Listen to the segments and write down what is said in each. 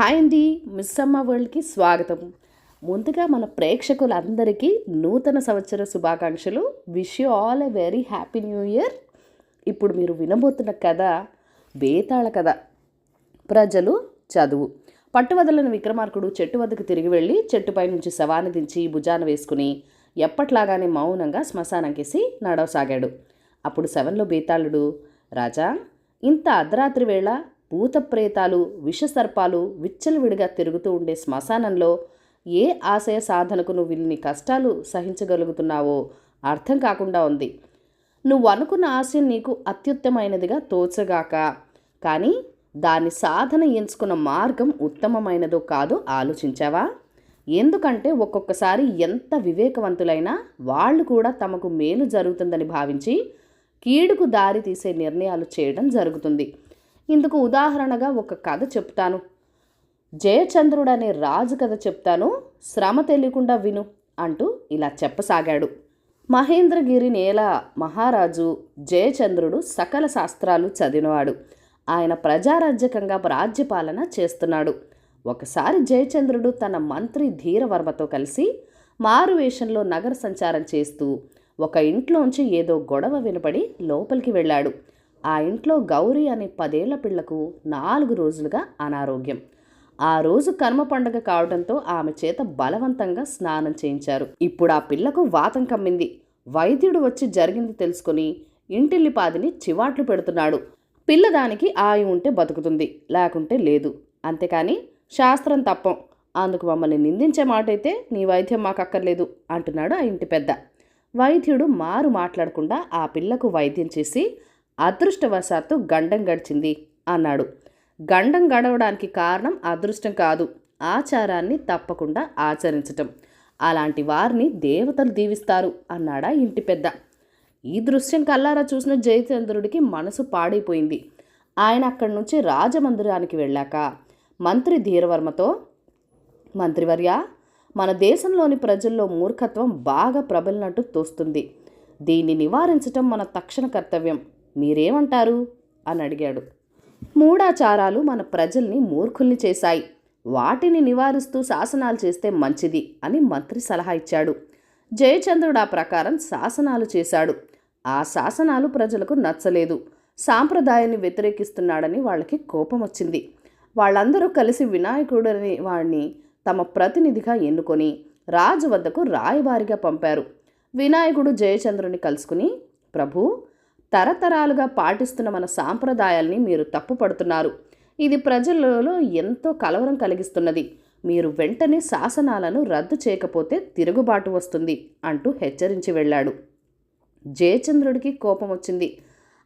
Hi అండి, miss అమ్మ వరల్డ్కి స్వాగతం. ముందుగా మన ప్రేక్షకులందరికీ నూతన సంవత్సర శుభాకాంక్షలు. Wish you all a very happy new year. ఇప్పుడు మీరు వినబోతున్న కథ బేతాళ కథ. ప్రజలు, చదువు. పట్టువదలని విక్రమార్కుడు చెట్టు వద్దకు తిరిగి వెళ్ళి చెట్టుపై నుంచి శవాన్ని దించి భుజాన వేసుకుని ఎప్పట్లాగానే మౌనంగా శ్మశానంకేసి నడవసాగాడు. అప్పుడు శవంలో బేతాళుడు, రాజా, ఇంత అర్ధరాత్రి వేళ భూతప్రేతాలు, విషసర్పాలు విచ్చలవిడిగా తిరుగుతూ ఉండే శ్మశానంలో ఏ ఆశయ సాధనకు నువ్వు ఇన్ని కష్టాలు సహించగలుగుతున్నావో అర్థం కాకుండా ఉంది. నువ్వు అనుకున్న ఆశయం నీకు అత్యుత్తమైనదిగా తోచగాక, కానీ దాని సాధన ఎంచుకున్న మార్గం ఉత్తమమైనదో కాదో ఆలోచించావా? ఎందుకంటే ఒక్కొక్కసారి ఎంత వివేకవంతులైనా వాళ్ళు కూడా తమకు మేలు జరుగుతుందని భావించి కీడుకు దారి తీసే నిర్ణయాలు చేయడం జరుగుతుంది. ఇందుకు ఉదాహరణగా ఒక కథ చెప్తాను. జయచంద్రుడు అనే రాజు కథ చెప్తాను, శ్రమ తెలియకుండా విను అంటూ ఇలా చెప్పసాగాడు. మహేంద్రగిరి నేల మహారాజు జయచంద్రుడు సకల శాస్త్రాలు చదివినవాడు. ఆయన ప్రజారాజ్యకంగా రాజ్యపాలన చేస్తున్నాడు. ఒకసారి జయచంద్రుడు తన మంత్రి ధీరవర్మతో కలిసి మారువేషంలో నగర సంచారం చేస్తూ ఒక ఇంట్లోంచి ఏదో గొడవ వినపడి లోపలికి వెళ్ళాడు. ఆ ఇంట్లో గౌరీ అనే 10 ఏళ్ల పిల్లకు 4 రోజులుగా అనారోగ్యం. ఆ రోజు కర్మ పండుగ కావడంతో ఆమె చేత బలవంతంగా స్నానం చేయించారు. ఇప్పుడు ఆ పిల్లకు వాతం కమ్మింది. వైద్యుడు వచ్చి జరిగింది తెలుసుకుని ఇంటిల్లిపాదిని చివాట్లు పెడుతున్నాడు. పిల్లదానికి ఆయు ఉంటే బతుకుతుంది, లేకుంటే లేదు, అంతేకాని శాస్త్రం తప్పం, అందుకు మమ్మల్ని నిందించే మాటైతే నీ వైద్యం మాకక్కర్లేదు అంటున్నాడు ఆ ఇంటి పెద్ద. వైద్యుడు మారు మాట్లాడకుండా ఆ పిల్లకు వైద్యం చేసి అదృష్టవశాత్తు గండం గడిచింది అన్నాడు. గండం గడవడానికి కారణం అదృష్టం కాదు, ఆచారాన్ని తప్పకుండా ఆచరించటం. అలాంటి వారిని దేవతలు దీవిస్తారు అన్నాడా ఇంటి పెద్ద. ఈ దృశ్యం కల్లారా చూసిన జయచంద్రుడికి మనసు పాడైపోయింది. ఆయన అక్కడి నుంచి రాజమందిరానికి వెళ్ళాక మంత్రి ధీరవర్మతో, మంత్రివర్య, మన దేశంలోని ప్రజల్లో మూర్ఖత్వం బాగా ప్రబలినట్టు తోస్తుంది. దీన్ని నివారించటం మన తక్షణ కర్తవ్యం. మీరేమంటారు అని అడిగాడు. మూఢాచారాలు మన ప్రజల్ని మూర్ఖుల్ని చేశాయి. వాటిని నివారిస్తూ శాసనాలు చేస్తే మంచిది అని మంత్రి సలహా ఇచ్చాడు. జయచంద్రుడు ఆ ప్రకారం శాసనాలు చేశాడు. ఆ శాసనాలు ప్రజలకు నచ్చలేదు. సాంప్రదాయాన్ని వ్యతిరేకిస్తున్నాడని వాళ్ళకి కోపం వచ్చింది. వాళ్ళందరూ కలిసి వినాయకుడని వాడిని తమ ప్రతినిధిగా ఎన్నుకొని రాజు వద్దకు రాయబారిగా పంపారు. వినాయకుడు జయచంద్రుని కలుసుకుని, ప్రభు, తరతరాలుగా పాటిస్తున్న మన సాంప్రదాయాల్ని మీరు తప్పుపడుతున్నారు. ఇది ప్రజలలో ఎంతో కలవరం కలిగిస్తున్నది. మీరు వెంటనే శాసనాలను రద్దు చేయకపోతే తిరుగుబాటు వస్తుంది అంటూ హెచ్చరించి వెళ్ళాడు. జయచంద్రుడికి కోపం వచ్చింది.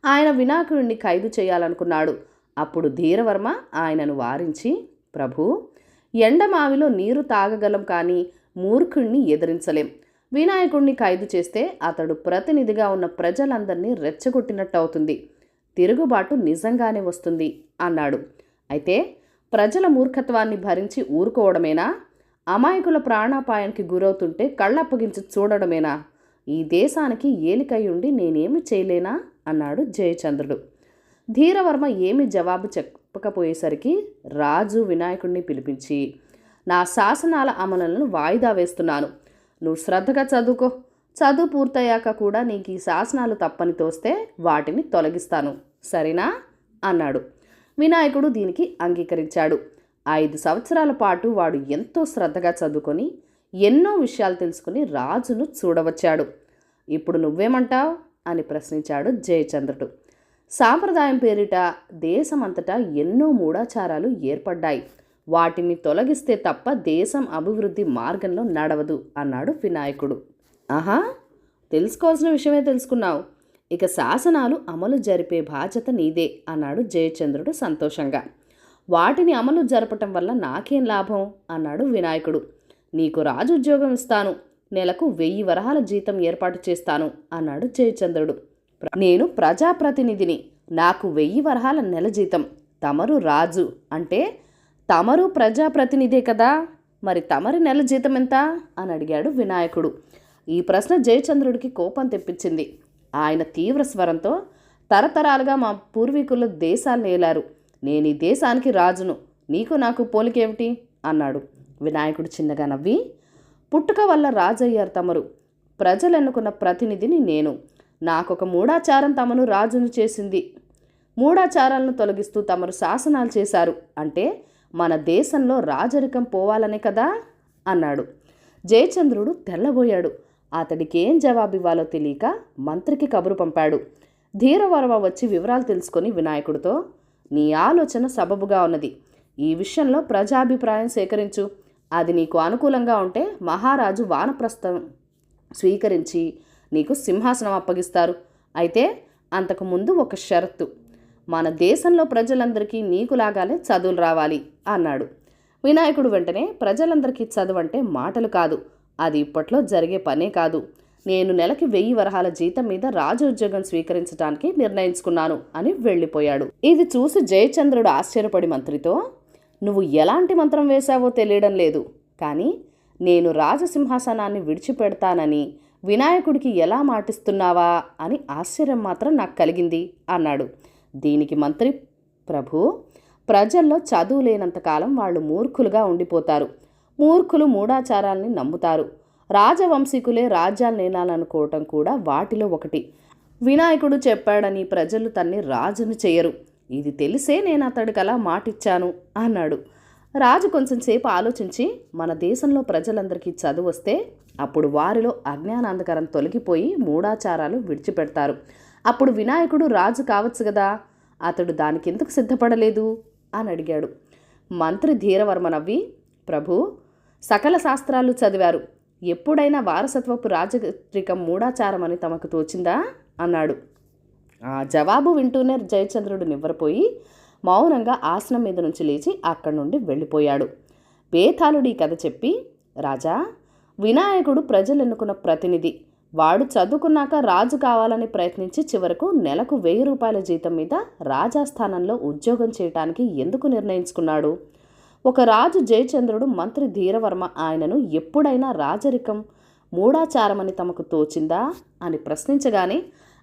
ఆయన వినాయకుడిని ఖైదు చేయాలనుకున్నాడు. అప్పుడు ధీరవర్మ ఆయనను వారించి, ప్రభు, ఎండమావిలో నీరు తాగగలం కానీ మూర్ఖుణ్ణి ఎదిరించలేం. వినాయకుడిని ఖైదు చేస్తే అతడు ప్రతినిధిగా ఉన్న ప్రజలందరినీ రెచ్చగొట్టినట్టు అవుతుంది. తిరుగుబాటు నిజంగానే వస్తుంది అన్నాడు. అయితే ప్రజల మూర్ఖత్వాన్ని భరించి ఊరుకోవడమేనా? అమాయకుల ప్రాణాపాయానికి గురవుతుంటే కళ్ళప్పగించి చూడడమేనా? ఈ దేశానికి ఏలికై ఉండి నేనేమి చేయలేనా అన్నాడు జయచంద్రుడు. ధీరవర్మ ఏమి జవాబు చెప్పకపోయేసరికి రాజు వినాయకుడిని పిలిపించి, నా శాసనాల అమలులను వాయిదా వేస్తున్నాను. నువ్వు శ్రద్ధగా చదువుకో. చదువు పూర్తయ్యాక కూడా నీకు ఈ శాసనాలు తప్పని తోస్తే వాటిని తొలగిస్తాను, సరేనా అన్నాడు. వినాయకుడు దీనికి అంగీకరించాడు. 5 సంవత్సరాల పాటు వాడు ఎంతో శ్రద్ధగా చదువుకొని ఎన్నో విషయాలు తెలుసుకుని రాజును చూడవచ్చాడు. ఇప్పుడు నువ్వేమంటావు అని ప్రశ్నించాడు జయచంద్రుడు. సాంప్రదాయం పేరిట దేశమంతటా ఎన్నో మూఢాచారాలు ఏర్పడ్డాయి. వాటిని తొలగిస్తే తప్ప దేశం అభివృద్ధి మార్గంలో నడవదు అన్నాడు వినాయకుడు. ఆహా, తెలుసుకోవాల్సిన విషయమే తెలుసుకున్నావు. ఇక శాసనాలు అమలు జరిపే బాధ్యత నీదే అన్నాడు జయచంద్రుడు సంతోషంగా. వాటిని అమలు జరపటం వల్ల నాకేం లాభం అన్నాడు వినాయకుడు. నీకు రాజు ఉద్యోగం ఇస్తాను, నెలకు 1000 వరహాల జీతం ఏర్పాటు చేస్తాను అన్నాడు జయచంద్రుడు. నేను ప్రజాప్రతినిధిని, నాకు 1000 వరహాల నెల జీతం. తమరు రాజు అంటే తమరు ప్రజాప్రతినిధే కదా, మరి తమరి నెల జీతం ఎంత అని అడిగాడు వినాయకుడు. ఈ ప్రశ్న జయచంద్రుడికి కోపం తెప్పించింది. ఆయన తీవ్ర స్వరంతో, తరతరాలుగా మా పూర్వీకులు దేశాలు ఏలారు. నేను ఈ దేశానికి రాజును. నీకు నాకు పోలికేమిటి అన్నాడు. వినాయకుడు చిన్నగా నవ్వి, పుట్టుక వల్ల రాజయ్యారు తమరు, ప్రజలెన్నుకున్న ప్రతినిధిని నేను. నాకొక మూఢాచారం తమను రాజును చేసింది. మూఢాచారాలను తొలగిస్తూ తమరు శాసనాలు చేశారు అంటే మన దేశంలో రాజరికం పోవాలనే కదా అన్నాడు. జయచంద్రుడు తెల్లబోయాడు. అతడికేం జవాబివ్వాలో తెలియక మంత్రికి కబురు పంపాడు. ధీరవర్మ వచ్చి వివరాలు తెలుసుకొని వినాయకుడితో, నీ ఆలోచన సబబుగా ఉన్నది. ఈ విషయంలో ప్రజాభిప్రాయం సేకరించు. అది నీకు అనుకూలంగా ఉంటే మహారాజు వానప్రస్థం స్వీకరించి నీకు సింహాసనం అప్పగిస్తారు. అయితే అంతకుముందు ఒక షరతు. మన దేశంలో ప్రజలందరికీ నీకులాగానే చదువులు రావాలి అన్నాడు. వినాయకుడు వెంటనే, ప్రజలందరికీ చదువు అంటే మాటలు కాదు, అది ఇప్పట్లో జరిగే పనే కాదు. నేను నెలకి 1000 వరహాల జీతం మీద రాజోద్యోగం స్వీకరించడానికి నిర్ణయించుకున్నాను అని వెళ్ళిపోయాడు. ఇది చూసి జయచంద్రుడు ఆశ్చర్యపడి మంత్రితో, నువ్వు ఎలాంటి మంత్రం వేశావో తెలియడం లేదు, కానీ నేను రాజసింహాసనాన్ని విడిచిపెడతానని వినాయకుడికి ఎలా మాటిస్తున్నావా అని ఆశ్చర్యం మాత్రం నాకు కలిగింది అన్నాడు. దీనికి మంత్రి, ప్రభు, ప్రజల్లో చదువు లేనంతకాలం వాళ్ళు మూర్ఖులుగా ఉండిపోతారు. మూర్ఖులు మూఢాచారాల్ని నమ్ముతారు. రాజవంశీకులే రాజ్యాలు నేనాలనుకోవటం కూడా వాటిలో ఒకటి. వినాయకుడు చెప్పాడని ప్రజలు తన్ని రాజును చేయరు. ఇది తెలిసే నేను అతడికి అలా మాటిచ్చాను అన్నాడు. రాజు కొంచెంసేపు ఆలోచించి, మన దేశంలో ప్రజలందరికీ చదువు వస్తే అప్పుడు వారిలో అజ్ఞానాంధకారం తొలగిపోయి మూఢాచారాలు విడిచిపెడతారు. అప్పుడు వినాయకుడు రాజు కావచ్చు కదా, అతడు దానికెందుకు సిద్ధపడలేదు అని అడిగాడు. మంత్రి ధీరవర్మ నవ్వి, ప్రభు, సకల శాస్త్రాలు చదివారు, ఎప్పుడైనా వారసత్వపు రాజరికం మూఢాచారం అని తమకు తోచిందా అన్నాడు. ఆ జవాబు వింటూనే జయచంద్రుడు నివ్వరపోయి మౌనంగా ఆసనం మీద నుంచి లేచి అక్కడి నుండి వెళ్ళిపోయాడు. బేతాళుడు ఈ కథ చెప్పి, రాజా, వినాయకుడు ప్రజలు ఎన్నుకున్న ప్రతినిధి. వాడు చదువుకున్నాక రాజు కావాలని ప్రయత్నించి చివరకు నెలకు 1000 రూపాయల జీతం మీద రాజాస్థానంలో ఉద్యోగం చేయటానికి ఎందుకు నిర్ణయించుకున్నాడు? ఒక రాజు జయచంద్రుడు, మంత్రి ధీరవర్మ ఆయనను ఎప్పుడైనా రాజరికం మూఢాచారమని తమకు తోచిందా అని ప్రశ్నించగానే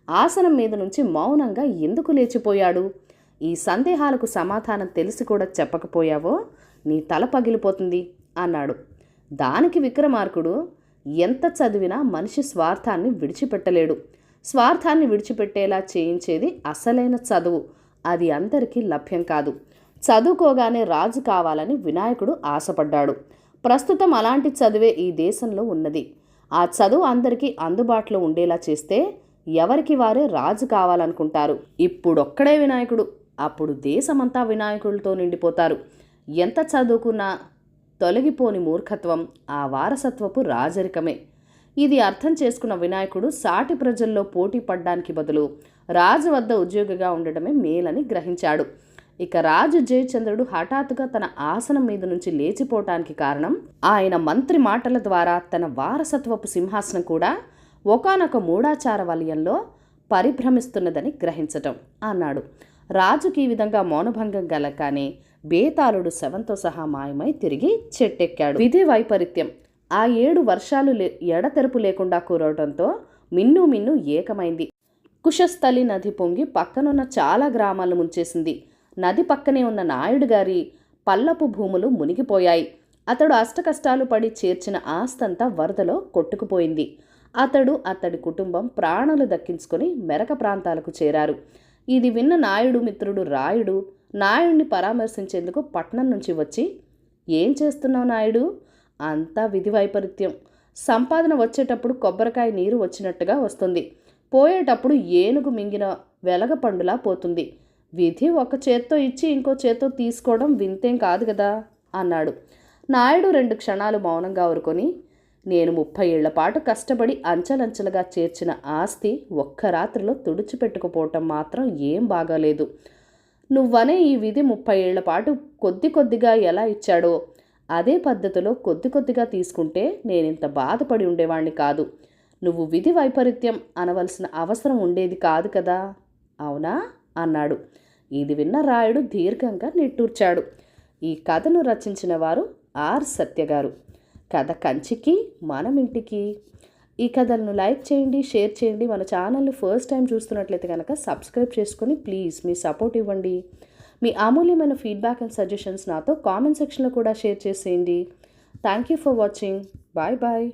ఆసనం మీద నుంచి మౌనంగా ఎందుకు లేచిపోయాడు? ఈ సందేహాలకు సమాధానం తెలిసి కూడా చెప్పకపోయావో నీ తల పగిలిపోతుంది అన్నాడు. దానికి విక్రమార్కుడు, ఎంత చదివినా మనిషి స్వార్థాన్ని విడిచిపెట్టలేడు. స్వార్థాన్ని విడిచిపెట్టేలా చేయించేది అసలైన చదువు. అది అందరికీ లభ్యం కాదు. చదువుకోగానే రాజు కావాలని వినాయకుడు ఆశపడ్డాడు. ప్రస్తుతం అలాంటి చదువే ఈ దేశంలో ఉన్నది. ఆ చదువు అందరికీ అందుబాటులో ఉండేలా చేస్తే ఎవరికి వారే రాజు కావాలనుకుంటారు. ఇప్పుడొక్కడే వినాయకుడు, అప్పుడు దేశమంతా వినాయకుడితో నిండిపోతారు. ఎంత చదువుకున్నా తొలగిపోని మూర్ఖత్వం ఆ వారసత్వపు రాజరికమే. ఇది అర్థం చేసుకున్న వినాయకుడు సాటి ప్రజల్లో పోటీ పడ్డానికి బదులు రాజు వద్ద ఉద్యోగిగా ఉండడమే మేలని గ్రహించాడు. ఇక రాజు జయచంద్రుడు హఠాత్తుగా తన ఆసనం మీద నుంచి లేచిపోవటానికి కారణం ఆయన మంత్రి మాటల ద్వారా తన వారసత్వపు సింహాసనం కూడా ఒకానొక మూఢాచార వలయంలో పరిభ్రమిస్తున్నదని గ్రహించటం అన్నాడు. రాజుకి ఈ విధంగా మౌనభంగం గలకానే బేతాళుడు శవంతో సహా మాయమై తిరిగి చెట్టెక్కాడు. విధి వైపరీత్యం. ఆ 7 వర్షాలు ఎడతెరుపు లేకుండా కురవడంతో మిన్ను మిన్ను ఏకమైంది. కుశస్థలి నది పొంగి పక్కనున్న చాలా గ్రామాలను ముంచేసింది. నది పక్కనే ఉన్న నాయుడు గారి పల్లపు భూములు మునిగిపోయాయి. అతడు అష్టకష్టాలు పడి చేర్చిన ఆస్తంతా వరదలో కొట్టుకుపోయింది. అతడు అతడి కుటుంబం ప్రాణాలు దక్కించుకొని మెరక ప్రాంతాలకు చేరారు. ఇది విన్న నాయుడు మిత్రుడు రాయుడు నాయుడిని పరామర్శించేందుకు పట్నం నుంచి వచ్చి, ఏం చేస్తున్నావు నాయుడు? అంతా విధి వైపరీత్యం. సంపాదన వచ్చేటప్పుడు కొబ్బరికాయ నీరు వచ్చినట్టుగా వస్తుంది, పోయేటప్పుడు ఏనుగు మింగిన వెలగపండులా పోతుంది. విధి ఒక చేత్తో ఇచ్చి ఇంకో చేత్తో తీసుకోవడం వింతేం కాదు కదా అన్నాడు. నాయుడు 2 క్షణాలు మౌనంగా ఊరుకొని, నేను 30 ఏళ్ల పాటు కష్టపడి అంచెలంచెలుగా చేర్చిన ఆస్తి ఒక్క రాత్రిలో తుడిచిపెట్టుకుపోవటం మాత్రం ఏం బాగాలేదు. నువ్వనే ఈ విధి 30 ఏళ్ల పాటు కొద్ది కొద్దిగా ఎలా ఇచ్చాడో అదే పద్ధతిలో కొద్ది కొద్దిగా తీసుకుంటే నేనింత బాధపడి ఉండేవాణ్ణి కాదు. నువ్వు విధి వైపరీత్యం అనవలసిన అవసరం ఉండేది కాదు కదా, అవునా అన్నాడు. ఇది విన్న రాయుడు దీర్ఘంగా నిట్టూర్చాడు. ఈ కథను రచించిన వారు ఆర్ సత్య గారు. కథ కంచికి మనం ఇంటికి. ఈ కథలను లైక్ చేయండి, షేర్ చేయండి. మన ఛానల్ని ఫస్ట్ టైం చూస్తున్నట్లయితే కనుక సబ్స్క్రైబ్ చేసుకొని ప్లీజ్ మీ సపోర్ట్ ఇవ్వండి. మీ అమూల్యమైన ఫీడ్బ్యాక్ అండ్ సజెషన్స్ నాతో కామెంట్ సెక్షన్లో కూడా షేర్ చేసేయండి. Thank you for watching. Bye bye.